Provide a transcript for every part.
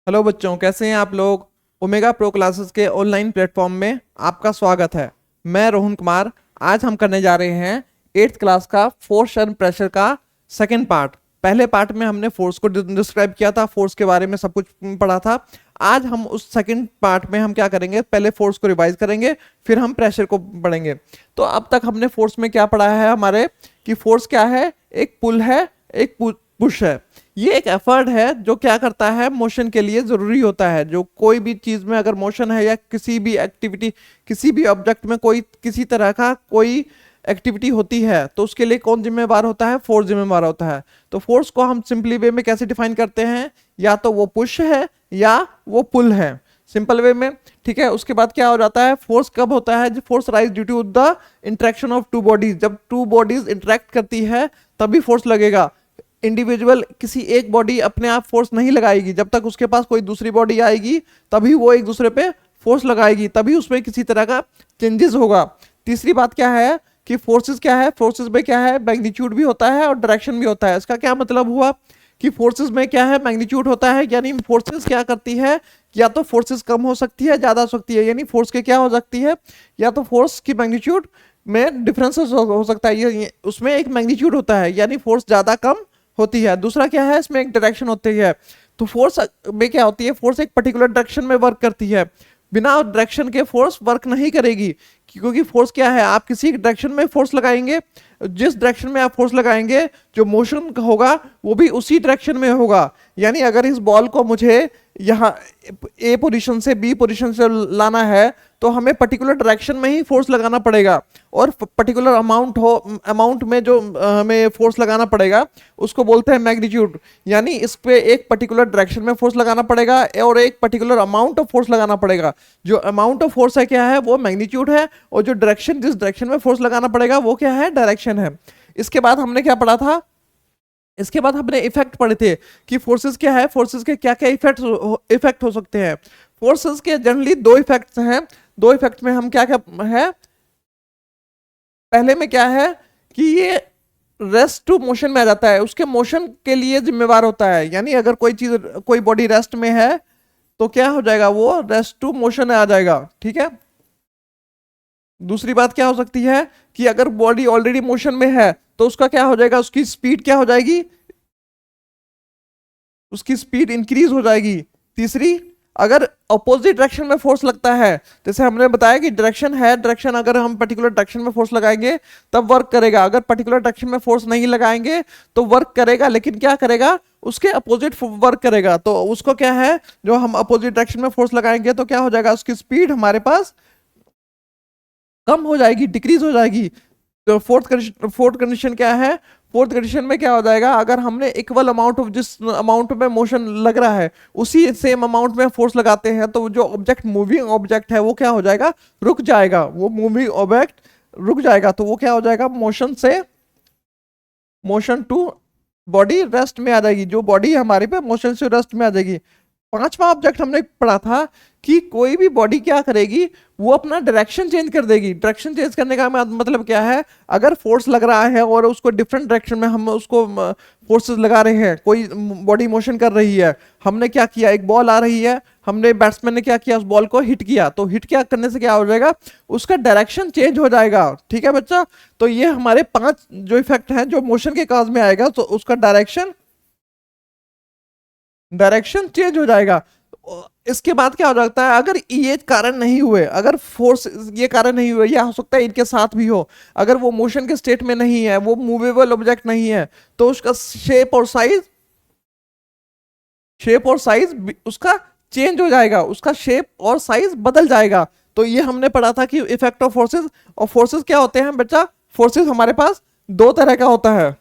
Hello बच्चों, कैसे हैं आप लोग। ओमेगा प्रो क्लासेस के ऑनलाइन प्लेटफॉर्म में आपका स्वागत है। मैं रोहन कुमार। आज हम करने जा रहे हैं 8th क्लास का फोर्स एंड प्रेशर का सेकंड पार्ट। पहले पार्ट में हमने फोर्स को डिस्क्राइब किया था, फोर्स के बारे में सब कुछ पढ़ा था। आज हम उस सेकंड पार्ट में हम क्या करेंगे, पहले फोर्स को रिवाइज करेंगे, फिर हम प्रेशर को पढ़ेंगे। तो अब तक हमने फोर्स में क्या पढ़ा है हमारे, कि फोर्स क्या है, एक पुल है, एक पुश है। ये एक एफर्ट है जो क्या करता है, मोशन के लिए जरूरी होता है। जो कोई भी चीज में अगर मोशन है या किसी भी एक्टिविटी, किसी भी ऑब्जेक्ट में कोई किसी तरह का कोई एक्टिविटी होती है, तो उसके लिए कौन जिम्मेवार होता है, फोर्स जिम्मेवार होता है। तो फोर्स को हम सिंपली वे में कैसे डिफाइन करते हैं, या तो वो पुश है या वो पुल है, सिंपल वे में। ठीक है, उसके बाद क्या हो जाता है, फोर्स कब होता है, force rise due to the interaction of two bodies. जब टू बॉडीज इंटरेक्ट करती है तभी फोर्स लगेगा। इंडिविजुअल किसी एक बॉडी अपने आप फोर्स नहीं लगाएगी, जब तक उसके पास कोई दूसरी बॉडी आएगी तभी वो एक दूसरे पे फोर्स लगाएगी, तभी उसमें किसी तरह का चेंजेस होगा। तीसरी बात क्या है कि फोर्सेस क्या है, फोर्सेस में क्या है, मैग्नीट्यूड भी होता है और डायरेक्शन भी होता है। इसका क्या मतलब हुआ कि फोर्सेस में क्या है, मैग्नीट्यूड होता है, यानी फोर्सेस क्या करती है, या तो फोर्सेस कम हो सकती है, ज्यादा हो सकती है। यानी फोर्स के क्या हो सकती है, या तो फोर्स की मैग्नीट्यूड में डिफरेंसेस हो सकता है, ये उसमें एक मैग्नीट्यूड होता है, यानी फोर्स ज्यादा कम होती है। दूसरा क्या है, इसमें एक डायरेक्शन होती है। तो फोर्स में क्या होती है, फोर्स एक पर्टिकुलर डायरेक्शन में वर्क करती है, बिना डायरेक्शन के फोर्स वर्क नहीं करेगी। क्योंकि फोर्स क्या है, आप किसी डायरेक्शन में फोर्स लगाएंगे, जिस डायरेक्शन में आप फोर्स लगाएंगे जो मोशन होगा वो भी उसी डायरेक्शन में होगा। यानी अगर इस बॉल को मुझे यहाँ ए पोजीशन से बी पोजीशन से लाना है तो हमें पर्टिकुलर डायरेक्शन में ही फोर्स लगाना पड़ेगा, और पर्टिकुलर अमाउंट में जो हमें फोर्स लगाना पड़ेगा उसको बोलते हैं मैग्नीट्यूड। यानी इस पे एक पर्टिकुलर डायरेक्शन में फोर्स लगाना पड़ेगा और एक पर्टिकुलर अमाउंट ऑफ फोर्स लगाना पड़ेगा। जो अमाउंट ऑफ फोर्स है क्या है, वो मैग्नीट्यूड है, और जो डायरेक्शन, जिस डायरेक्शन में फोर्स लगाना पड़ेगा वो क्या है, डायरेक्शन है। इसके बाद हमने क्या पढ़ा था, इसके बाद हमने इफेक्ट पढ़े थे कि फोर्सेस क्या है, फोर्सेस के क्या क्या इफेक्ट हो सकते हैं। फोर्सेस के जनरली दो इफेक्ट्स हैं। दो इफेक्ट में हम क्या क्या है, पहले में क्या है कि ये रेस्ट टू मोशन में आ जाता है, उसके मोशन के लिए जिम्मेवार होता है। यानी अगर कोई चीज, कोई बॉडी रेस्ट में है तो क्या हो जाएगा, वो रेस्ट टू मोशन में आ जाएगा। ठीक है, दूसरी बात क्या हो सकती है कि अगर बॉडी ऑलरेडी मोशन में है तो उसका क्या हो जाएगा, उसकी स्पीड क्या हो जाएगी, उसकी स्पीड इंक्रीज हो जाएगी। तीसरी, अगर अपोजिट डायरेक्शन में फोर्स लगता है, जैसे हमने बताया कि डायरेक्शन है, डायरेक्शन अगर हम पर्टिकुलर डायरेक्शन में फोर्स लगाएंगे तब वर्क करेगा, अगर पर्टिकुलर डायरेक्शन में फोर्स नहीं लगाएंगे तो वर्क करेगा, लेकिन क्या करेगा, उसके अपोजिट वर्क करेगा। तो उसको क्या है, जो हम अपोजिट डायरेक्शन में फोर्स लगाएंगे तो क्या हो जाएगा, उसकी स्पीड हमारे पास कम हो जाएगी, डिक्रीज हो जाएगी। तो फोर्थ कंडीशन क्या है, फोर्थ कंडीशन में क्या हो जाएगा, अगर हमने इक्वल अमाउंट ऑफ, जिस अमाउंट में मोशन लग रहा है उसी सेम अमाउंट में फोर्स लगाते हैं, तो जो ऑब्जेक्ट, मूविंग ऑब्जेक्ट है, वो क्या हो जाएगा, रुक जाएगा। वो मूविंग ऑब्जेक्ट रुक जाएगा, तो वो क्या हो जाएगा, मोशन से मोशन टू बॉडी रेस्ट में आ जाएगी, जो बॉडी हमारे पे मोशन से रेस्ट में आ जाएगी। पांचवा ऑब्जेक्ट हमने पढ़ा था कि कोई भी बॉडी क्या करेगी, वो अपना डायरेक्शन चेंज कर देगी। डायरेक्शन चेंज करने का मतलब क्या है, अगर फोर्स लग रहा है और उसको डिफरेंट डायरेक्शन में हम उसको फोर्सेस लगा रहे हैं, कोई बॉडी मोशन कर रही है, हमने क्या किया, एक बॉल आ रही है, हमने बैट्समैन ने क्या किया, उस बॉल को हिट किया, तो हिट क्या करने से क्या हो जाएगा, उसका डायरेक्शन चेंज हो जाएगा। ठीक है बच्चा, तो ये हमारे 5 जो इफेक्ट हैं जो मोशन के काज में आएगा, तो उसका डायरेक्शन चेंज हो जाएगा। इसके बाद क्या हो जाता है, अगर ये कारण नहीं हुए, अगर फोर्स ये कारण नहीं हुए, या हो सकता है इनके साथ भी हो, अगर वो मोशन के स्टेट में नहीं है, वो मूवेबल ऑब्जेक्ट नहीं है, तो उसका शेप और साइज उसका चेंज हो जाएगा, उसका शेप और साइज बदल जाएगा। तो ये हमने पढ़ा था कि इफेक्ट ऑफ फोर्सेस। और फोर्सेस क्या होते हैं बच्चा, फोर्सेस हमारे पास दो तरह का होता है।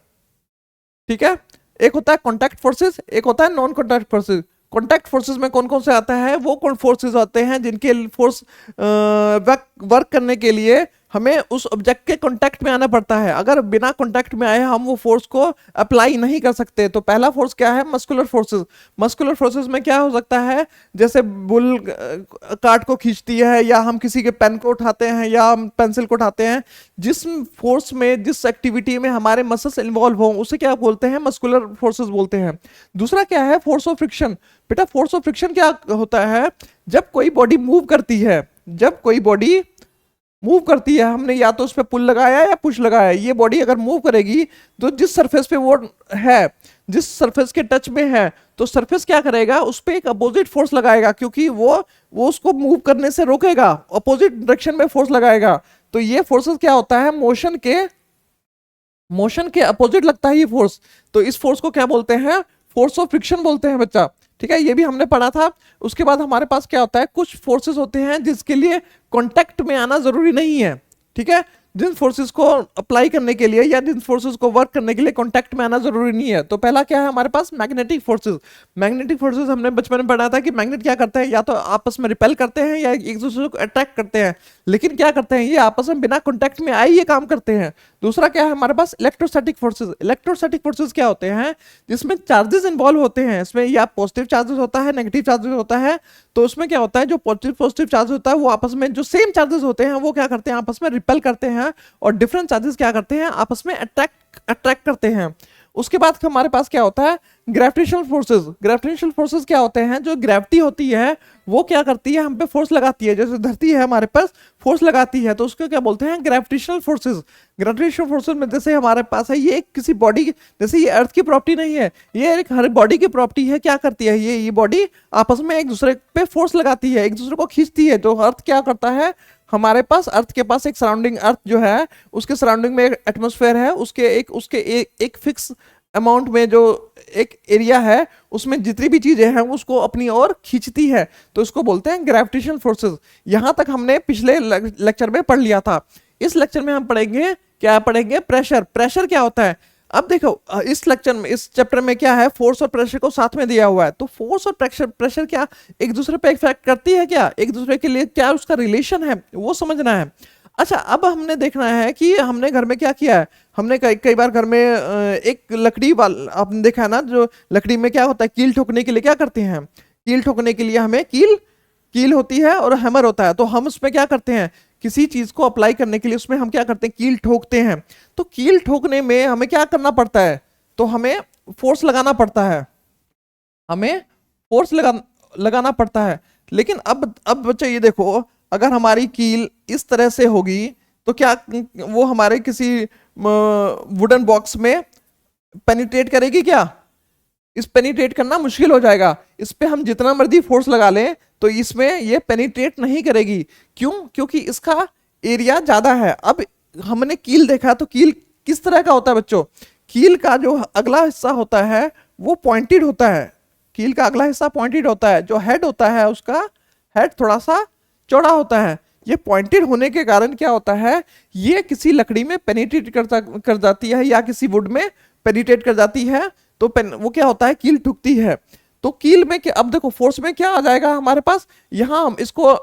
ठीक है, एक होता है कॉन्टैक्ट फोर्सेस, एक होता है non contact forces. Contact forces में कौन कौन से आता है, वो कौन फोर्सेस आते हैं जिनके फोर्स वर्क करने के लिए हमें उस ऑब्जेक्ट के कांटेक्ट में आना पड़ता है। अगर बिना कांटेक्ट में आए हम वो फोर्स को अप्लाई नहीं कर सकते। तो पहला फोर्स क्या है, मस्कुलर फोर्सेस। मस्कुलर फोर्सेस में क्या हो सकता है, जैसे बुल काट को खींचती है, या हम किसी के पेन को उठाते हैं, या हम पेंसिल को उठाते हैं। जिस फोर्स में, जिस एक्टिविटी में हमारे मसल्स इन्वॉल्व हो, उसे क्या बोलते हैं, मस्कुलर फोर्सेस बोलते हैं। दूसरा क्या है, फोर्स ऑफ फ्रिक्शन। बेटा फोर्स ऑफ फ्रिक्शन क्या होता है, जब कोई बॉडी मूव करती है, जब कोई बॉडी मूव करती है, हमने या तो उस पर पुल लगाया या पुश लगाया, ये बॉडी अगर मूव करेगी तो जिस सरफेस पे वो है, जिस सरफेस के टच में है, तो सरफेस क्या करेगा, उस पर एक अपोजिट फोर्स लगाएगा, क्योंकि वो उसको मूव करने से रोकेगा, अपोजिट डायरेक्शन में फोर्स लगाएगा। तो ये फोर्सेस क्या होता है, मोशन के अपोजिट लगता है ये फोर्स। तो इस फोर्स को क्या बोलते हैं, फोर्स ऑफ फ्रिक्शन बोलते हैं बच्चा। ठीक है, ये भी हमने पढ़ा था। उसके बाद हमारे पास क्या होता है, कुछ फोर्सेस होते हैं जिसके लिए कांटेक्ट में आना जरूरी नहीं है। ठीक है, जिन फोर्सेस को अप्लाई करने के लिए या जिन फोर्सेस को वर्क करने के लिए कांटेक्ट में आना जरूरी नहीं है। तो पहला क्या है हमारे पास, मैग्नेटिक फोर्सेस। मैग्नेटिक फोर्सेस हमने बचपन में पढ़ा था कि मैग्नेट क्या करते हैं, या तो आपस में रिपेल करते हैं या एक दूसरे को अट्रैक्ट करते हैं। लेकिन क्या करते हैं, ये आपस में बिना कांटेक्ट में आए ये काम करते हैं। दूसरा क्या है हमारे पास, इलेक्ट्रोस्टैटिक फोर्सेस। इलेक्ट्रोस्टैटिक फोर्सेस क्या होते हैं, जिसमें चार्जेस इन्वॉल्व होते हैं। इसमें या पॉजिटिव चार्जेस होता है, नेगेटिव चार्जेस होता है। तो उसमें क्या होता है, जो पॉजिटिव चार्ज होता है वो आपस में, जो सेम चार्जेस होते हैं वो क्या करते हैं, आपस में रिपेल करते हैं, और डिफरेंट चार्जेस क्या करते हैं, आपस में अट्रैक्ट करते हैं। उसके बाद हमारे पास क्या होता है, ग्रेविटेशनल फोर्सेस। ग्रेविटेशनल फोर्सेस क्या होते हैं, जो ग्रेविटी होती है वो क्या करती है, हम पे फोर्स लगाती है। जैसे धरती है हमारे पास फोर्स लगाती है, तो उसको क्या बोलते हैं, ग्रेविटेशनल फोर्सेस। ग्रेविटेशनल फोर्सेस में जैसे हमारे पास है, ये किसी बॉडी, जैसे ये अर्थ की प्रॉपर्टी नहीं है, ये एक हर बॉडी की प्रॉपर्टी है। क्या करती है, ये बॉडी आपस में एक दूसरे पे फोर्स लगाती है, एक दूसरे को खींचती है। तो अर्थ क्या करता है, हमारे पास अर्थ के पास एक सराउंडिंग, अर्थ जो है उसके सराउंडिंग में एक एटमॉस्फेयर है, उसके एक फिक्स अमाउंट में जो एक एरिया है, उसमें जितनी भी चीजें हैं उसको अपनी ओर खींचती है। तो इसको बोलते हैं ग्रेविटेशनल फोर्सेस। यहां तक हमने पिछले लेक्चर में पढ़ लिया था। इस लेक्चर में हम पढ़ेंगे, क्या पढ़ेंगे, प्रेशर। प्रेशर क्या होता है, अब देखो इस लेक्चर में, इस चैप्टर में क्या है, फोर्स और प्रेशर को साथ में दिया हुआ है। तो फोर्स और प्रेशर क्या एक दूसरे पे इफेक्ट करती है, क्या एक दूसरे के लिए क्या उसका रिलेशन है, वो समझना है। अच्छा, अब हमने देखना है कि हमने घर में क्या किया है। हमने कई बार घर में एक लकड़ी वाला आपने देखा है ना, जो लकड़ी में क्या होता है, कील ठोकने के लिए क्या करते हैं, कील ठोकने के लिए हमें कील होती है और हैमर होता है। तो हम उसमें क्या करते हैं, किसी चीज को अप्लाई करने के लिए उसमें हम क्या करते हैं, कील ठोकते हैं। तो कील ठोकने में हमें क्या करना पड़ता है, तो हमें फोर्स लगाना पड़ता है, हमें फोर्स लगाना पड़ता है। लेकिन अब बच्चे ये देखो, अगर हमारी कील इस तरह से होगी तो क्या वो हमारे किसी वुडन बॉक्स में पेनिट्रेट करेगी, क्या इस पेनिट्रेट करना मुश्किल हो जाएगा। इस पे हम जितना मर्जी फोर्स लगा लें तो इसमें ये पेनिट्रेट नहीं करेगी। क्यों, क्योंकि इसका एरिया ज्यादा है। अब हमने कील देखा, तो कील किस तरह का होता है बच्चों, कील का जो अगला हिस्सा होता है वो पॉइंटेड होता है। कील का अगला हिस्सा पॉइंटेड होता है, जो हेड होता है उसका हेड थोड़ा सा चौड़ा होता है। ये पॉइंटेड होने के कारण क्या होता है, ये किसी लकड़ी में पेनिट्रेट कर जाती है, या किसी वुड में पेनिट्रेट कर जाती है। तो वो क्या होता है, कील ठुकती है। तो कील में क्या, अब देखो फोर्स में क्या आ जाएगा हमारे पास, यहां हम इसको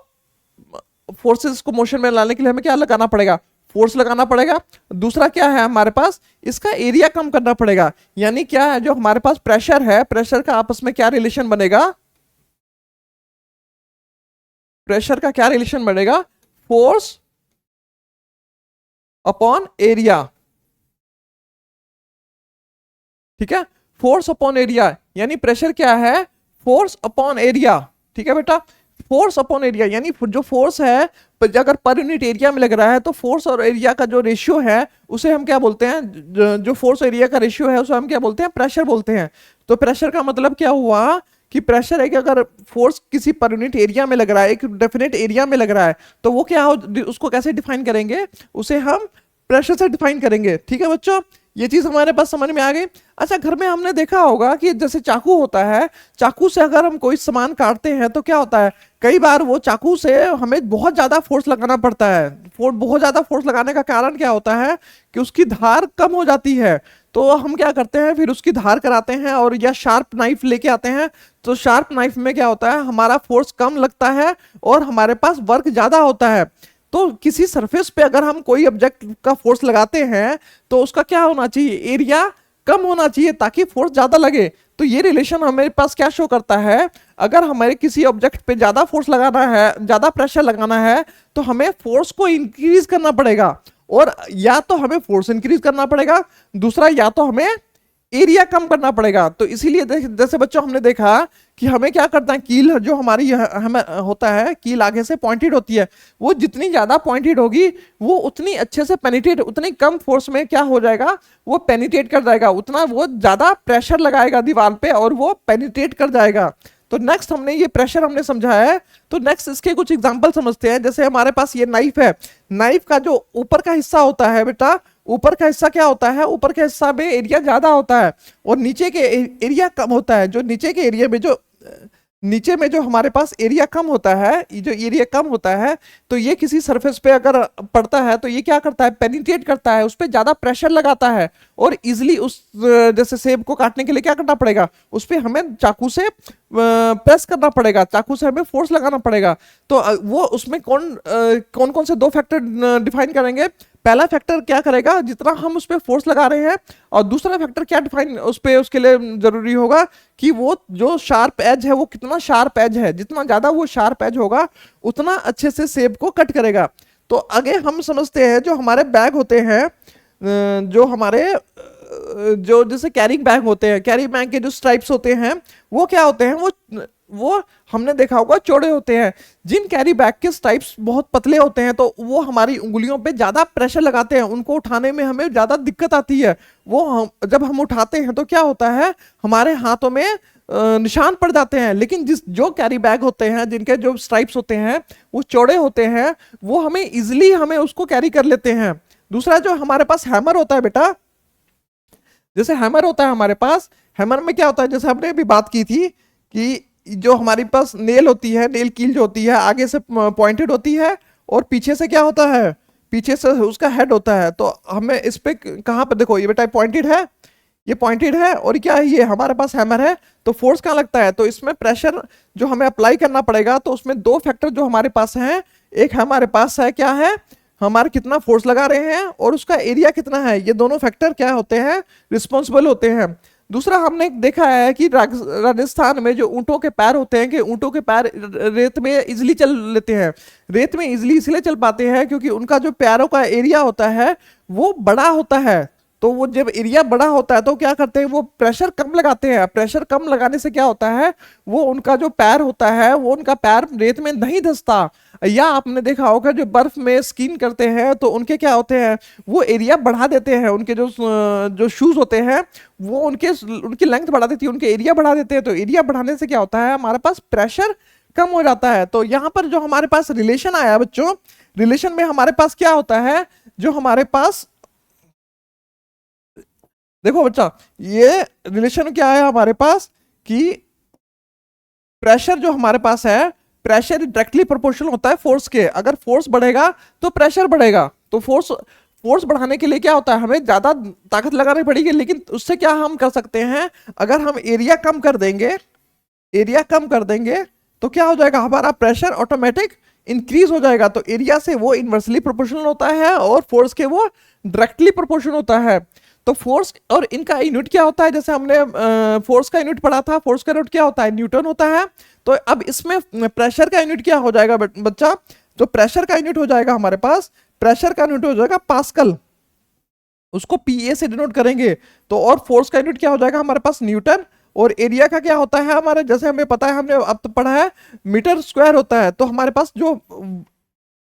फोर्सेस को मोशन में लाने के लिए हमें क्या लगाना पड़ेगा, फोर्स लगाना पड़ेगा। दूसरा क्या है हमारे पास, इसका एरिया कम करना पड़ेगा। यानी क्या है, जो हमारे पास प्रेशर है, प्रेशर का आपस में क्या रिलेशन बनेगा, प्रेशर का क्या रिलेशन बनेगा, फोर्स अपॉन एरिया। ठीक है, फोर्स अपॉन एरिया, यानी प्रेशर क्या है, फोर्स अपॉन एरिया। ठीक है बेटा, फोर्स अपॉन एरिया, यानी जो फोर्स है अगर पर यूनिट एरिया में लग रहा है, तो फोर्स और एरिया का जो रेशियो है उसे हम क्या बोलते हैं, जो फोर्स एरिया का रेशियो है उसे हम क्या बोलते हैं, प्रेशर बोलते हैं। तो प्रेशर का मतलब क्या हुआ कि प्रेशर है कि अगर फोर्स किसी पर यूनिट एरिया में लग रहा है, एक डेफिनेट एरिया में लग रहा है, तो वो क्या हो, उसको कैसे डिफाइन करेंगे, उसे हम प्रेशर से डिफाइन करेंगे। ठीक है बच्चों, ये चीज हमारे पास समझ में आ गई। अच्छा, घर में हमने देखा होगा कि जैसे चाकू होता है, चाकू से अगर हम कोई सामान काटते हैं तो क्या होता है, कई बार वो चाकू से हमें बहुत ज्यादा फोर्स लगाना पड़ता है। बहुत ज्यादा फोर्स लगाने का कारण क्या होता है कि उसकी धार कम हो जाती है। तो हम क्या करते हैं, फिर उसकी धार कराते हैं, और या शार्प नाइफ लेके आते हैं। तो शार्प नाइफ में क्या होता है, हमारा फोर्स कम लगता है और हमारे पास वर्क ज्यादा होता है। तो किसी सरफेस पे अगर हम कोई ऑब्जेक्ट का फोर्स लगाते हैं तो उसका क्या होना चाहिए, एरिया कम होना चाहिए ताकि फोर्स ज्यादा लगे। तो ये रिलेशन हमारे पास क्या शो करता है, अगर हमारे किसी ऑब्जेक्ट पे ज्यादा फोर्स लगाना है, ज्यादा प्रेशर लगाना है, तो हमें फोर्स को इंक्रीज करना पड़ेगा, और या तो हमें फोर्स इंक्रीज करना पड़ेगा, दूसरा या तो हमें एरिया कम करना पड़ेगा। तो इसीलिए जैसे बच्चों हमने देखा कि हमें क्या करता है, कील जो हमारी हमें होता है, कील आगे से पॉइंटेड होती है, वो जितनी ज्यादा पॉइंटेड होगी वो उतनी अच्छे से पेनिट्रेट, उतनी कम फोर्स में क्या हो जाएगा, वो पेनिट्रेट कर जाएगा, उतना वो ज्यादा प्रेशर लगाएगा दीवार पे और वो पेनिट्रेट कर जाएगा। तो नेक्स्ट हमने ये प्रेशर हमने समझा है, तो नेक्स्ट इसके कुछ एग्जांपल समझते हैं। जैसे हमारे पास ये नाइफ है, नाइफ का जो ऊपर का हिस्सा होता है बेटा, ऊपर का हिस्सा क्या होता है, ऊपर के हिस्सा में एरिया ज्यादा होता है और नीचे के एरिया कम होता है। जो नीचे के एरिया में जो नीचे में जो हमारे पास एरिया कम होता है, ये जो एरिया कम होता है, तो ये किसी सरफेस पे अगर पड़ता है तो ये क्या करता है, पेनिट्रेट करता है, उस पर ज्यादा प्रेशर लगाता है और इजिली उस जैसे सेब को काटने के लिए क्या करना पड़ेगा, उस पर हमें चाकू से प्रेस करना पड़ेगा, चाकू से हमें फोर्स लगाना पड़ेगा। तो वो उसमें कौन कौन से दो फैक्टर डिफाइन करेंगे, पहला फैक्टर क्या करेगा, जितना हम उस पर फोर्स लगा रहे हैं, और दूसरा फैक्टर क्या डिफाइन उस पर उसके लिए जरूरी होगा कि वो जो शार्प एज है वो कितना शार्प एज है, जितना ज्यादा वो शार्प एज होगा उतना अच्छे से सेब को कट करेगा। तो आगे हम समझते हैं जो हमारे बैग होते हैं, जो हमारे जो जैसे कैरिंग बैग होते हैं, कैरी बैग के जो स्ट्राइप्स होते हैं वो क्या होते हैं, वो हमने देखा होगा चौड़े होते हैं। जिन कैरी बैग के स्ट्राइप्स बहुत पतले होते हैं तो वो हमारी उंगलियों पे ज्यादा प्रेशर लगाते हैं, उनको उठाने में हमें ज्यादा दिक्कत आती है। जब हम उठाते हैं तो क्या होता है, हमारे हाथों में निशान पड़ जाते हैं। लेकिन जो कैरी बैग होते हैं जिनके जो स्ट्राइप्स होते हैं वो चौड़े होते हैं, वो हमें इजिली हमें उसको कैरी कर लेते हैं। दूसरा जो हमारे पास हैमर होता है बेटा, जैसे हैमर होता है हमारे पास, हैमर में क्या होता है, जैसे हमने अभी बात की थी कि जो हमारे पास नेल होती है, नेल कील जो होती है आगे से पॉइंटेड होती है और पीछे से क्या होता है, पीछे से उसका हेड होता है। तो हमें इस पे कहाँ पर देखो, ये बेटा पॉइंटेड है, ये पॉइंटेड है, और क्या है, ये हमारे पास हैमर है। तो फोर्स कहाँ लगता है, तो इसमें प्रेशर जो हमें अप्लाई करना पड़ेगा, तो उसमें दो फैक्टर जो हमारे पास हैं, एक हमारे पास है क्या है, हमारे कितना फोर्स लगा रहे हैं और उसका एरिया कितना है, ये दोनों फैक्टर क्या होते हैं, रिस्पॉन्सिबल होते हैं। दूसरा हमने देखा है कि राजस्थान में जो ऊंटों के पैर होते हैं, कि ऊंटों के पैर रेत में इजिली चल लेते हैं। रेत में इजिली इसलिए चल पाते हैं क्योंकि उनका जो पैरों का एरिया होता है वो बड़ा होता है। तो वो जब एरिया बड़ा होता है तो क्या करते हैं, वो प्रेशर कम लगाते हैं। प्रेशर कम लगाने से क्या होता है, वो उनका जो पैर होता है वो उनका पैर रेत में नहीं धंसता। या आपने देखा होगा जो बर्फ में स्कीइंग करते हैं तो उनके क्या होते हैं, वो एरिया बढ़ा देते हैं, उनके जो शूज होते हैं वो उनकी लेंथ बढ़ा देती है, उनके एरिया बढ़ा देते हैं। तो एरिया बढ़ाने से क्या होता है, हमारे पास प्रेशर कम हो जाता है। तो यहाँ पर जो हमारे पास रिलेशन आया बच्चों, रिलेशन में हमारे पास क्या होता है, जो हमारे पास देखो बच्चा, ये रिलेशन क्या है हमारे पास कि प्रेशर जो हमारे पास है, प्रेशर डायरेक्टली प्रोपोर्शनल होता है फोर्स के। अगर फोर्स बढ़ेगा तो प्रेशर बढ़ेगा। तो फोर्स बढ़ाने के लिए क्या होता है, हमें ज्यादा ताकत लगानी पड़ेगी। लेकिन उससे क्या हम कर सकते हैं, अगर हम एरिया कम कर देंगे, एरिया कम कर देंगे तो क्या हो जाएगा, हमारा प्रेशर ऑटोमेटिक इंक्रीज हो जाएगा। तो एरिया से वो इनवर्सली प्रोपोर्शनल होता है और फोर्स के वो डायरेक्टली प्रोपोर्शनल होता है। तो फोर्स और इनका यूनिट क्या होता है, जैसे हमने फोर्स का यूनिट पढ़ा था, फोर्स का यूनिट क्या होता है, न्यूटन होता है। तो अब इसमें प्रेशर का यूनिट क्या हो जाएगा बच्चा, जो प्रेशर का यूनिट हो जाएगा हमारे पास, प्रेशर का यूनिट हो जाएगा पास्कल, उसको पीए से डिनोट करेंगे। तो और फोर्स का यूनिट क्या हो जाएगा हमारे पास, न्यूटन। और एरिया का क्या होता है हमारे, जैसे हमें पता है, हमने अब तो पढ़ा है, मीटर स्क्वायर होता है। तो हमारे पास जो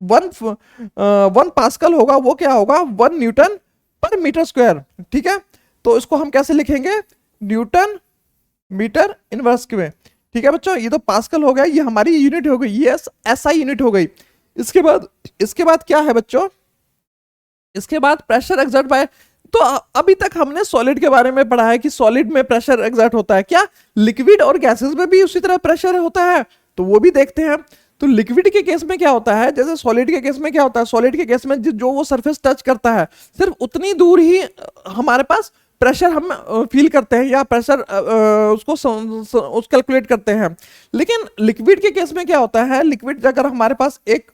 वन पास्कल होगा वो क्या होगा, 1 न्यूटन पर मीटर स्क्वायर। ठीक है, तो इसको हम कैसे लिखेंगे, न्यूटन मीटर इनवर्स में। ठीक है बच्चों, ये तो पास्कल हो गया, ये हमारी यूनिट हो गई, ये एसआई यूनिट हो गई। इसके बाद क्या है बच्चों, इसके बाद प्रेशर एक्सर्ट बाय। तो अभी तक हमने सॉलिड के बारे में पढ़ा है कि सॉलिड में प्रेशर एक्सर्ट होता है, क्या लिक्विड और गैसेस में भी उसी तरह प्रेशर होता है, तो वो भी देखते हैं। तो लिक्विड के केस में क्या होता है, जैसे सॉलिड के केस में क्या होता है, सॉलिड के केस में जो वो सरफेस टच करता है सिर्फ उतनी दूर ही हमारे पास प्रेशर हम फील करते हैं, या प्रेशर उसको कैलकुलेट करते हैं। लेकिन लिक्विड के केस में क्या होता है, लिक्विड अगर हमारे पास एक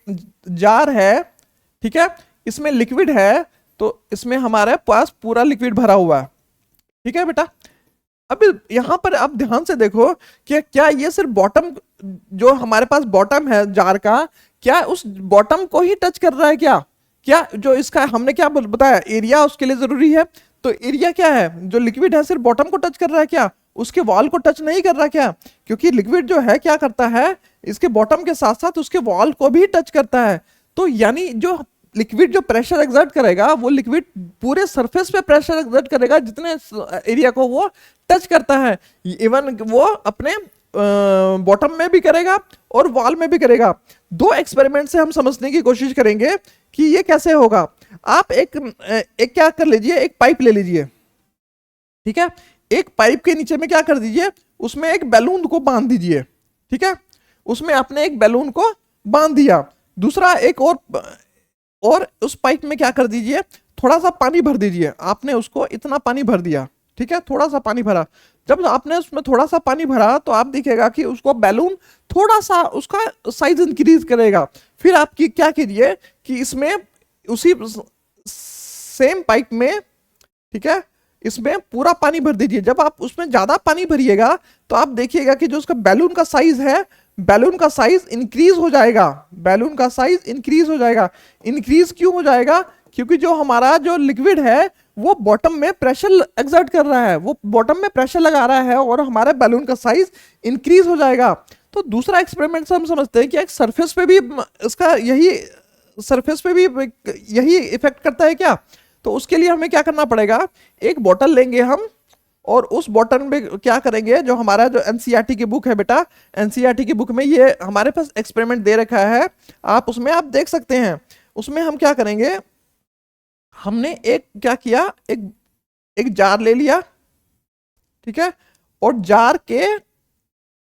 जार है, ठीक है, इसमें लिक्विड है तो इसमें हमारे पास पूरा लिक्विड भरा हुआ है। ठीक है बेटा, अब यहां पर आप ध्यान से देखो कि क्या ये सिर्फ बॉटम, जो हमारे पास बॉटम है जार का, क्या उस बॉटम को ही टच कर रहा है क्या? क्या जो इसका हमने क्या बताया, एरिया उसके लिए जरूरी है, तो एरिया क्या है, जो लिक्विड है सिर्फ बॉटम को टच कर रहा है क्या, उसके वॉल को टच नहीं कर रहा क्या? क्योंकि लिक्विड जो है क्या करता है, इसके बॉटम के साथ साथ उसके वॉल को भी टच करता है। तो यानी जो लिक्विड जो प्रेशर एक्सर्ट करेगा, वो लिक्विड पूरे सरफेस पे प्रेशर एक्सर्ट करेगा जितने एरिया को वो टच करता है। इवन वो अपने बॉटम में भी करेगा और वॉल में भी करेगा। दो एक्सपेरिमेंट से हम समझने की कोशिश करेंगे कि ये कैसे होगा। आप एक क्या कर लीजिए, एक पाइप ले लीजिए, ठीक है, एक पाइप के नीचे में क्या कर दीजिए, उसमें एक बैलून को बांध दीजिए। ठीक है, उसमें आपने एक बैलून को बांध दिया, दूसरा एक और उस पाइप में क्या कर दीजिए, थोड़ा सा पानी भर दीजिए। आपने उसको इतना पानी भर दिया, ठीक है, थोड़ा सा पानी भरा। जब आपने उसमें थोड़ा सा पानी भरा तो आप दिखेगा कि उसको बैलून थोड़ा सा उसका साइज इंक्रीज करेगा। फिर आप क्या कीजिए कि इसमें उसी सेम पाइप में, ठीक है, इसमें पूरा पानी भर दीजिए। जब आप उसमें ज्यादा पानी भरिएगा तो आप देखिएगा कि जो उसका बैलून का साइज है, बैलून का साइज इंक्रीज हो जाएगा। बैलून का साइज इंक्रीज हो जाएगा। इंक्रीज क्यों हो जाएगा? क्योंकि जो हमारा जो लिक्विड है वो बॉटम में प्रेशर एक्सर्ट कर रहा है, वो बॉटम में प्रेशर लगा रहा है और हमारे बैलून का साइज इंक्रीज हो जाएगा। तो दूसरा एक्सपेरिमेंट से हम समझते हैं कि एक सरफेस पे भी इसका यही, सरफेस पे भी यही इफेक्ट करता है क्या? तो उसके लिए हमें क्या करना पड़ेगा, एक बोतल लेंगे हम और उस बॉटल में क्या करेंगे, जो हमारा जो एनसीईआरटी की बुक है बेटा, एनसीईआरटी की बुक में ये हमारे पास एक्सपेरिमेंट दे रखा है, आप उसमें आप देख सकते हैं। उसमें हम क्या करेंगे, हमने एक क्या किया, एक जार ले लिया, ठीक है, और जार के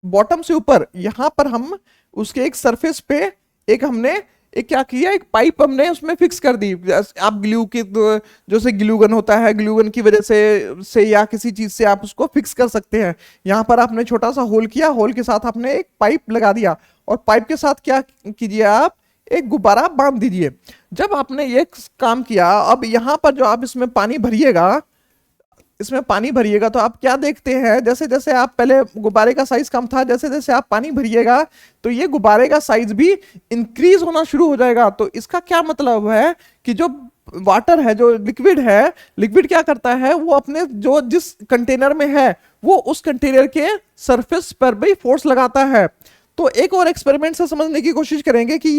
बॉटम से ऊपर यहां पर हम उसके एक सरफेस पे एक हमने एक क्या किया, एक पाइप हमने उसमें फिक्स कर दी। आप ग्लू की जैसे ग्लूगन होता है, ग्लूगन की वजह से या किसी चीज से आप उसको फिक्स कर सकते हैं। यहां पर आपने छोटा सा होल किया, होल के साथ आपने एक पाइप लगा दिया और पाइप के साथ क्या कीजिए, आप एक गुब्बारा बांध दीजिए। जब आपने ये काम किया, अब यहां पर जो आप इसमें पानी भरिएगा, इसमें पानी भरिएगा तो आप क्या देखते हैं, जैसे जैसे आप पहले गुब्बारे का साइज कम था, जैसे जैसे आप पानी भरिएगा तो ये गुब्बारे का साइज भी इंक्रीज होना शुरू हो जाएगा। तो इसका क्या मतलब है कि जो वाटर है, जो लिक्विड है, लिक्विड क्या करता है, वो अपने जो जिस कंटेनर में है वो उस कंटेनर के सरफेस पर भी फोर्स लगाता है। तो एक और एक्सपेरिमेंट से समझने की कोशिश करेंगे कि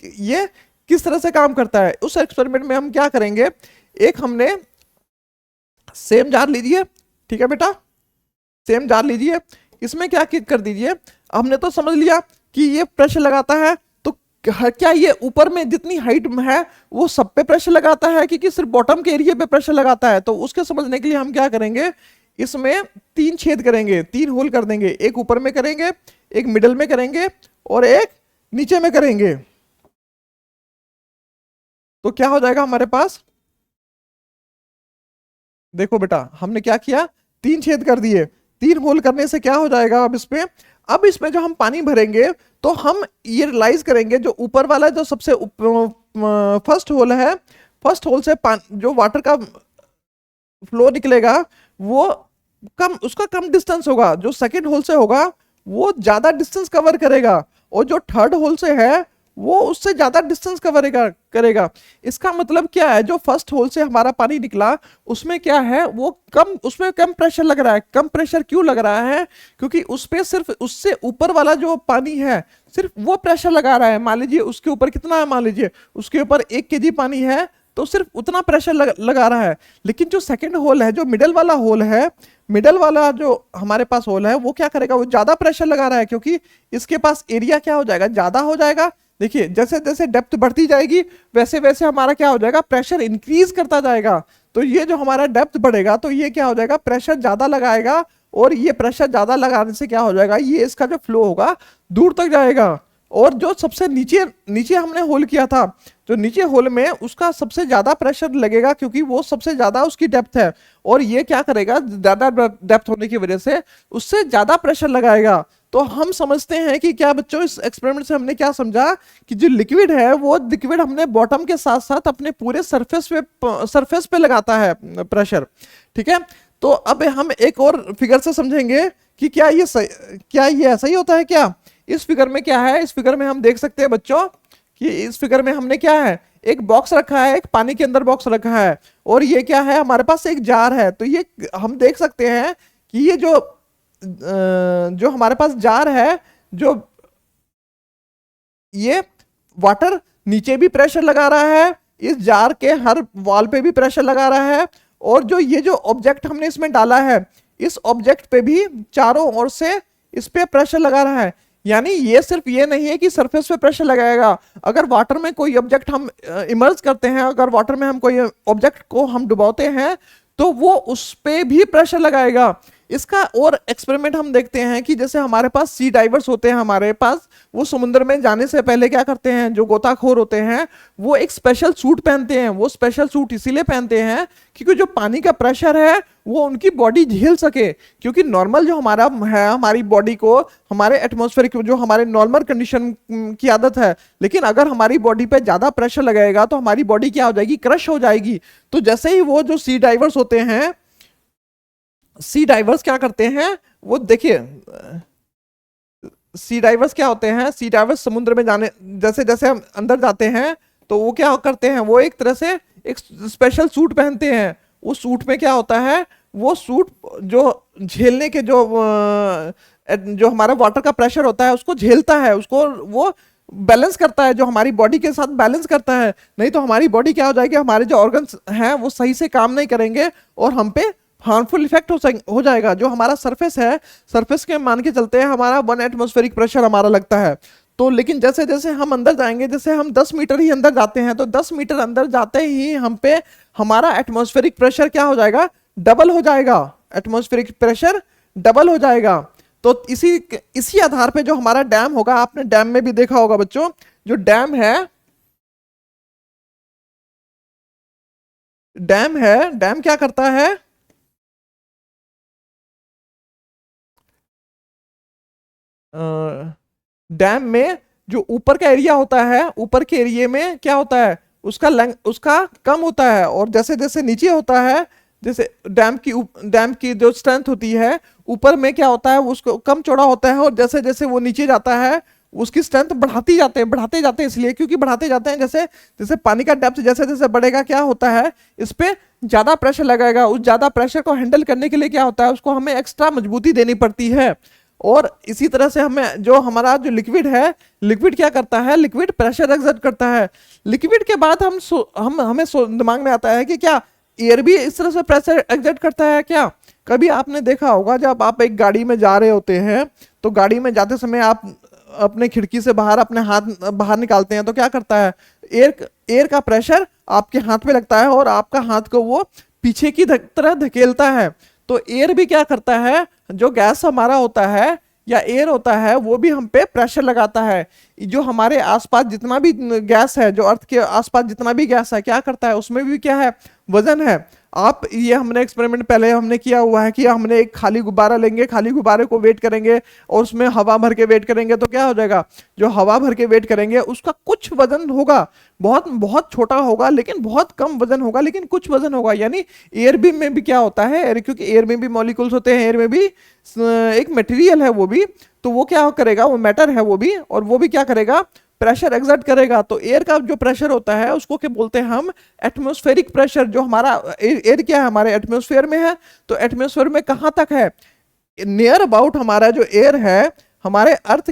ये किस तरह से काम करता है। उस एक्सपेरिमेंट में हम क्या करेंगे, एक हमने सेम जार लीजिए, ठीक है बेटा, सेम जार लीजिए, इसमें क्या कर दीजिए, हमने तो समझ लिया कि ये प्रेशर लगाता है, तो क्या ये ऊपर में जितनी हाइट में है वो सब पे प्रेशर लगाता है कि सिर्फ बॉटम के एरिया पे प्रेशर लगाता है? तो उसके समझने के लिए हम क्या करेंगे, इसमें 3 छेद करेंगे, 3 होल कर देंगे, एक ऊपर में करेंगे, एक मिडल में करेंगे और एक नीचे में करेंगे। तो क्या हो जाएगा हमारे पास, देखो बेटा हमने क्या किया, 3 छेद कर दिए। 3 होल करने से क्या हो जाएगा, अब इसमें जो हम पानी भरेंगे तो हम ये रियलाइज करेंगे, जो ऊपर वाला जो सबसे फर्स्ट होल है, फर्स्ट होल से जो वाटर का फ्लो निकलेगा वो उसका कम डिस्टेंस होगा, जो सेकेंड होल से होगा वो ज्यादा डिस्टेंस कवर करेगा, और जो थर्ड होल से है वो उससे ज्यादा डिस्टेंस कवर करेगा। इसका मतलब क्या है, जो फर्स्ट होल से हमारा पानी निकला उसमें क्या है, वो उसमें कम प्रेशर लग रहा है। कम प्रेशर क्यों लग रहा है, क्योंकि उस पे सिर्फ उससे ऊपर वाला जो पानी है सिर्फ वो प्रेशर लगा रहा है। मान लीजिए उसके ऊपर कितना है, मान लीजिए उसके ऊपर 1 kg पानी है तो सिर्फ उतना प्रेशर लगा रहा है। लेकिन जो सेकंड होल है, जो मिडल वाला होल है, मिडल वाला जो हमारे पास होल है, वो क्या करेगा, वो ज्यादा प्रेशर लगा रहा है, क्योंकि इसके पास एरिया क्या हो जाएगा, ज्यादा हो जाएगा। देखिए जैसे जैसे डेप्थ बढ़ती जाएगी वैसे वैसे हमारा क्या हो जाएगा, प्रेशर इंक्रीज करता जाएगा। तो ये जो हमारा डेप्थ बढ़ेगा तो ये क्या हो जाएगा, प्रेशर ज्यादा लगाएगा, और ये प्रेशर ज्यादा लगाने से क्या हो जाएगा, ये इसका जो फ्लो होगा दूर तक जाएगा। और जो सबसे नीचे नीचे हमने होल किया था, जो नीचे होल में उसका सबसे ज्यादा प्रेशर लगेगा, क्योंकि वो सबसे ज्यादा उसकी डेप्थ है, और ये क्या करेगा, ज्यादा डेप्थ होने की वजह से उससे ज्यादा प्रेशर लगाएगा। तो हम समझते हैं कि क्या बच्चों, इस एक्सपेरिमेंट से हमने क्या समझा कि जो लिक्विड है वो लिक्विड हमने बॉटम के साथ साथ अपने पूरे सरफेस पे लगाता है प्रेशर। ठीक है, तो अब हम एक और फिगर से समझेंगे कि क्या ये ऐसा ही होता है क्या। इस फिगर में क्या है, इस फिगर में हम देख सकते हैं बच्चों कि इस फिगर में हमने क्या है, एक बॉक्स रखा है, एक पानी के अंदर बॉक्स रखा है, और ये क्या है, हमारे पास एक जार है। तो ये हम देख सकते हैं कि ये जो हमारे पास जार है, जो ये वाटर नीचे भी प्रेशर लगा रहा है, इस जार के हर वॉल पे भी प्रेशर लगा रहा है, और जो ये जो ऑब्जेक्ट हमने इसमें डाला है, इस ऑब्जेक्ट पे भी चारों ओर से इस पे प्रेशर लगा रहा है। यानी ये सिर्फ ये नहीं है कि सरफेस पे प्रेशर लगाएगा, अगर वाटर में कोई ऑब्जेक्ट हम इमर्ज करते हैं, अगर वाटर में हम कोई ऑब्जेक्ट को हम डुबाते हैं, तो वो उस पे भी प्रेशर लगाएगा। इसका और एक्सपेरिमेंट हम देखते हैं कि जैसे हमारे पास सी डाइवर्स होते हैं, हमारे पास वो समुद्र में जाने से पहले क्या करते हैं, जो गोताखोर होते हैं वो एक स्पेशल सूट पहनते हैं। वो स्पेशल सूट इसीलिए पहनते हैं क्योंकि जो पानी का प्रेशर है वो उनकी बॉडी झेल सके। क्योंकि नॉर्मल जो हमारा है, हमारी बॉडी को हमारे एटमॉस्फेरिक जो हमारे नॉर्मल कंडीशन की आदत है, लेकिन अगर हमारी बॉडी पे ज्यादा प्रेशर लगेगा तो हमारी बॉडी क्या हो जाएगी, क्रश हो जाएगी। तो जैसे ही वो जो सी डाइवर्स होते हैं, सी डाइवर्स क्या करते हैं, वो देखिए सी डाइवर्स क्या होते हैं, सी डाइवर्स समुद्र में जाने जैसे जैसे हम अंदर जाते हैं तो वो क्या करते हैं, वो एक तरह से एक स्पेशल सूट पहनते हैं। उस सूट में क्या होता है, वो सूट जो झेलने के जो हमारा वाटर का प्रेशर होता है उसको झेलता है, उसको वो बैलेंस करता है, जो हमारी बॉडी के साथ बैलेंस करता है। नहीं तो हमारी बॉडी क्या हो जाएगी, हमारे जो ऑर्गन्स हैं वो सही से काम नहीं करेंगे और हम पे हार्मफुल इफेक्ट हो जाएगा। जो हमारा सरफेस है, सरफेस के मान के चलते हैं हमारा 1 एटमॉस्फेरिक प्रेशर हमारा लगता है। तो लेकिन जैसे जैसे हम अंदर जाएंगे, जैसे हम 10 मीटर ही अंदर जाते हैं, तो 10 मीटर अंदर जाते ही हम पे हमारा एटमॉस्फेरिक प्रेशर क्या हो जाएगा, डबल हो जाएगा। एटमॉस्फेरिक प्रेशर डबल हो जाएगा। तो इसी आधार पे जो हमारा डैम होगा, आपने डैम में भी देखा होगा बच्चों, जो डैम है, डैम क्या करता है, डैम में जो ऊपर का एरिया होता है, ऊपर के एरिया में क्या होता है, उसका कम होता है, और जैसे जैसे नीचे होता है, जैसे डैम की जो स्ट्रेंथ होती है ऊपर में क्या होता है, उसको कम चौड़ा होता है, और जैसे जैसे वो नीचे जाता है उसकी स्ट्रेंथ बढ़ाते जाते हैं, इसलिए क्योंकि बढ़ाते जाते हैं, जैसे जैसे पानी का डेप्थ जैसे जैसे बढ़ेगा क्या होता है, इस पे ज्यादा प्रेशर लगाएगा। उस ज्यादा प्रेशर को हैंडल करने के लिए क्या होता है, उसको हमें एक्स्ट्रा मजबूती देनी पड़ती है। और इसी तरह से हमें जो हमारा जो लिक्विड है, लिक्विड क्या करता है, लिक्विड प्रेशर एक्सर्ट करता है। लिक्विड के बाद हमें दिमाग में आता है कि क्या एयर भी इस तरह से प्रेशर एक्सर्ट करता है क्या। कभी आपने देखा होगा जब आप एक गाड़ी में जा रहे होते हैं, तो गाड़ी में जाते समय आप अपने खिड़की से बाहर अपने हाथ बाहर निकालते हैं, तो क्या करता है, एयर का प्रेशर आपके हाथ पे लगता है और आपका हाथ को वो पीछे की तरह धकेलता है। तो एयर भी क्या करता है, जो गैस हमारा होता है या एयर होता है, वो भी हम पे प्रेशर लगाता है। जो हमारे आसपास जितना भी गैस है, जो अर्थ के आसपास जितना भी गैस है, क्या करता है, उसमें भी क्या है, वजन है। आप ये हमने एक्सपेरिमेंट पहले हमने किया हुआ है कि हमने एक खाली गुब्बारा लेंगे, खाली गुब्बारे को वेट करेंगे और उसमें हवा भर के वेट करेंगे, तो क्या हो जाएगा, जो हवा भर के वेट करेंगे उसका कुछ वजन होगा, बहुत बहुत छोटा होगा, लेकिन बहुत कम वजन होगा, लेकिन कुछ वजन होगा। यानी एयर भी में भी क्या होता है, एयर, क्योंकि एयर में भी मॉलिक्यूल्स होते हैं, एयर में भी एक मटेरियल है वो भी, तो वो क्या करेगा, वो मैटर है वो भी, और वो भी क्या करेगा, प्रेशर एक्सर्ट करेगा। तो एयर का जो प्रेशर होता है उसको क्या बोलते हैं हम, एटमॉस्फेरिक प्रेशर। जो हमारा एयर क्या है, हमारे एटमॉस्फेयर में है, तो एटमॉस्फेयर में कहां तक है, नियर अबाउट हमारा जो एयर है हमारे अर्थ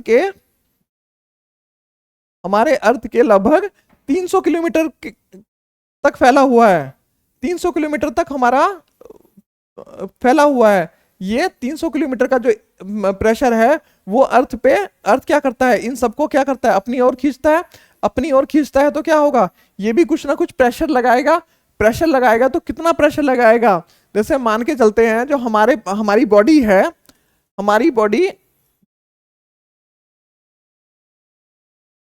के लगभग 300 किलोमीटर तक फैला हुआ है। 300 किलोमीटर तक हमारा फैला हुआ है। ये 300 किलोमीटर का जो प्रेशर है वो अर्थ क्या करता है, इन सबको क्या करता है, अपनी ओर खींचता है। अपनी ओर खींचता है तो क्या होगा, ये भी कुछ ना कुछ प्रेशर लगाएगा। प्रेशर लगाएगा तो कितना प्रेशर लगाएगा, जैसे मान के चलते हैं जो हमारी बॉडी है, हमारी बॉडी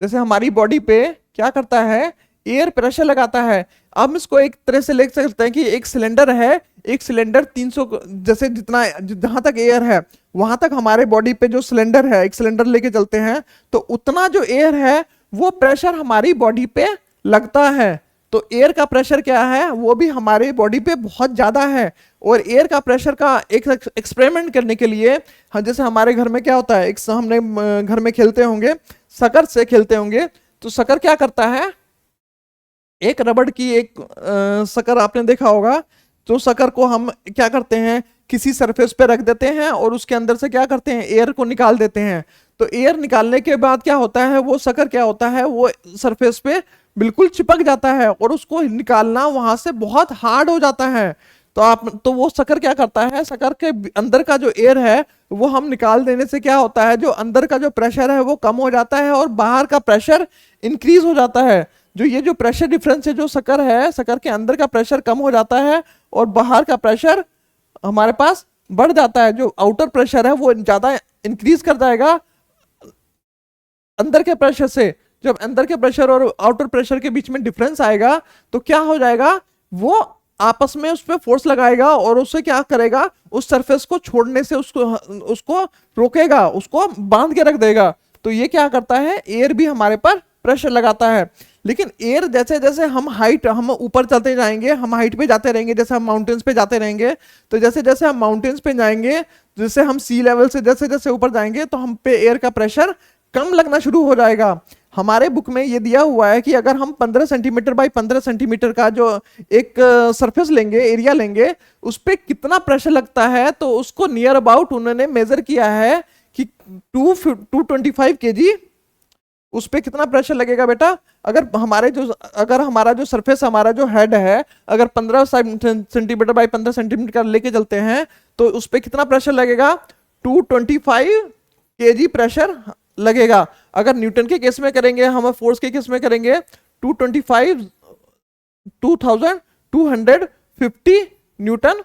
जैसे हमारी बॉडी पे क्या करता है, एयर प्रेशर लगाता है। अब इसको एक तरह से ले सकते हैं कि एक सिलेंडर है, एक सिलेंडर 300 जैसे जितना जहां तक एयर है वहां तक हमारे बॉडी पे जो सिलेंडर है, एक सिलेंडर लेके चलते हैं तो उतना जो एयर है वो प्रेशर हमारी बॉडी पे लगता है। तो एयर का प्रेशर क्या है, वो भी हमारे बॉडी पे बहुत ज्यादा है। और एयर का प्रेशर का एक एक्सपेरिमेंट करने के लिए जैसे हमारे घर में क्या होता है, एक हमने घर में खेलते होंगे, शकर से खेलते होंगे। तो शकर क्या करता है, एक रबड़ की एक शकर आपने देखा होगा। तो शकर को हम क्या करते हैं, किसी सरफेस पे रख देते हैं और उसके अंदर से क्या करते हैं, एयर को निकाल देते हैं। तो एयर निकालने के बाद क्या होता है, वो शकर क्या होता है, वो सरफेस पे बिल्कुल चिपक जाता है और उसको निकालना वहां से बहुत हार्ड हो जाता है। तो वो शकर क्या करता है, शकर के अंदर का जो एयर है वो हम निकाल देने से क्या होता है, जो अंदर का जो प्रेशर है वो कम हो जाता है और बाहर का प्रेशर इंक्रीज हो जाता है। जो ये जो प्रेशर डिफरेंस है, जो शकर है, शकर के अंदर का प्रेशर कम हो जाता है और बाहर का प्रेशर हमारे पास बढ़ जाता है। जो आउटर प्रेशर है वो ज्यादा इंक्रीज कर जाएगा अंदर के प्रेशर से। जब अंदर के प्रेशर और आउटर प्रेशर के बीच में डिफरेंस आएगा तो क्या हो जाएगा, वो आपस में उस पर फोर्स लगाएगा और उससे क्या करेगा, उस सरफेस को छोड़ने से उसको रोकेगा, उसको बांध के रख देगा। तो ये क्या करता है, एयर भी हमारे पर प्रेशर लगाता है। लेकिन एयर जैसे जैसे हम ऊपर चलते जाएंगे, हम हाइट पे जाते रहेंगे, जैसे हम माउंटेन्स पे जाते रहेंगे, तो जैसे जैसे हम माउंटेन्स पे जाएंगे, जैसे हम सी लेवल से जैसे जैसे ऊपर जाएंगे तो हम पे एयर का प्रेशर कम लगना शुरू हो जाएगा। हमारे बुक में ये दिया हुआ है कि अगर हम 15 सेंटीमीटर बाई 15 सेंटीमीटर का जो एक सरफेस लेंगे, एरिया लेंगे, उस पर कितना प्रेशर लगता है, तो उसको नियर अबाउट उन्होंने मेजर किया है कि 225 kg उस पर कितना प्रेशर लगेगा बेटा। अगर हमारा जो सरफेस, हमारा जो हेड है, अगर 15 सेंटीमीटर बाई 15 सेंटीमीटर का लेके चलते हैं तो उस पर कितना प्रेशर लगेगा, 225 kg प्रेशर लगेगा। अगर न्यूटन के केस में करेंगे, हम फोर्स के केस में करेंगे, 2250 न्यूटन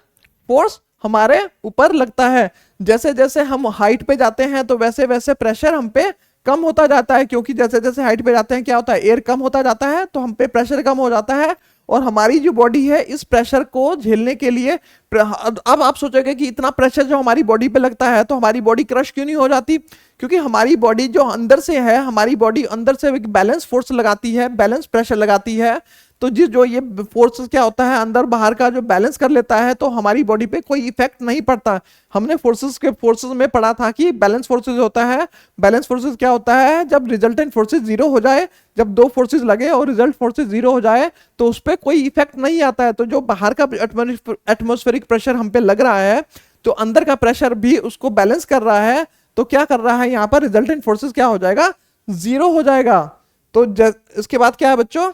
फोर्स हमारे ऊपर लगता है। जैसे जैसे हम हाइट पे जाते हैं तो वैसे वैसे प्रेशर हम पे कम होता जाता है, क्योंकि जैसे जैसे हाइट पे जाते हैं क्या होता है, एयर कम होता जाता है तो हम पे प्रेशर कम हो जाता है और हमारी जो बॉडी है इस प्रेशर को झेलने के लिए। अब आप सोचोगे कि इतना प्रेशर जो हमारी बॉडी पे लगता है तो हमारी बॉडी क्रश क्यों नहीं हो जाती, क्योंकि हमारी बॉडी जो अंदर से है, हमारी बॉडी अंदर से एक बैलेंस फोर्स लगाती है, बैलेंस प्रेशर लगाती है। तो जो ये फोर्स क्या होता है, अंदर बाहर का जो बैलेंस कर लेता है, तो हमारी बॉडी पे कोई इफेक्ट नहीं पड़ता। हमने फोर्सेस में पढ़ा था कि बैलेंस फोर्सेस होता है। बैलेंस फोर्सेस क्या होता है, जब रिजल्टेंट फोर्सेस जीरो हो जाए, जब दो फोर्सेस लगे और रिजल्ट फोर्सेस जीरो हो जाए तो उस पर कोई इफेक्ट नहीं आता है। तो जो बाहर का एटमॉस्फेरिक प्रेशर हम पे लग रहा है, तो अंदर का प्रेशर भी उसको बैलेंस कर रहा है। तो क्या कर रहा है यहाँ पर, रिजल्टेंट फोर्सेस क्या हो जाएगा, जीरो हो जाएगा। तो इसके बाद क्या है बच्चों,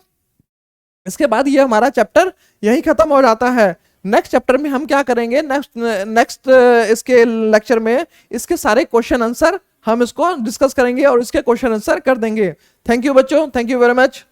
इसके बाद ये हमारा चैप्टर यही खत्म हो जाता है। नेक्स्ट चैप्टर में हम क्या करेंगे, नेक्स्ट इसके लेक्चर में इसके सारे क्वेश्चन आंसर हम इसको डिस्कस करेंगे और इसके क्वेश्चन आंसर कर देंगे। थैंक यू बच्चों, थैंक यू वेरी मच।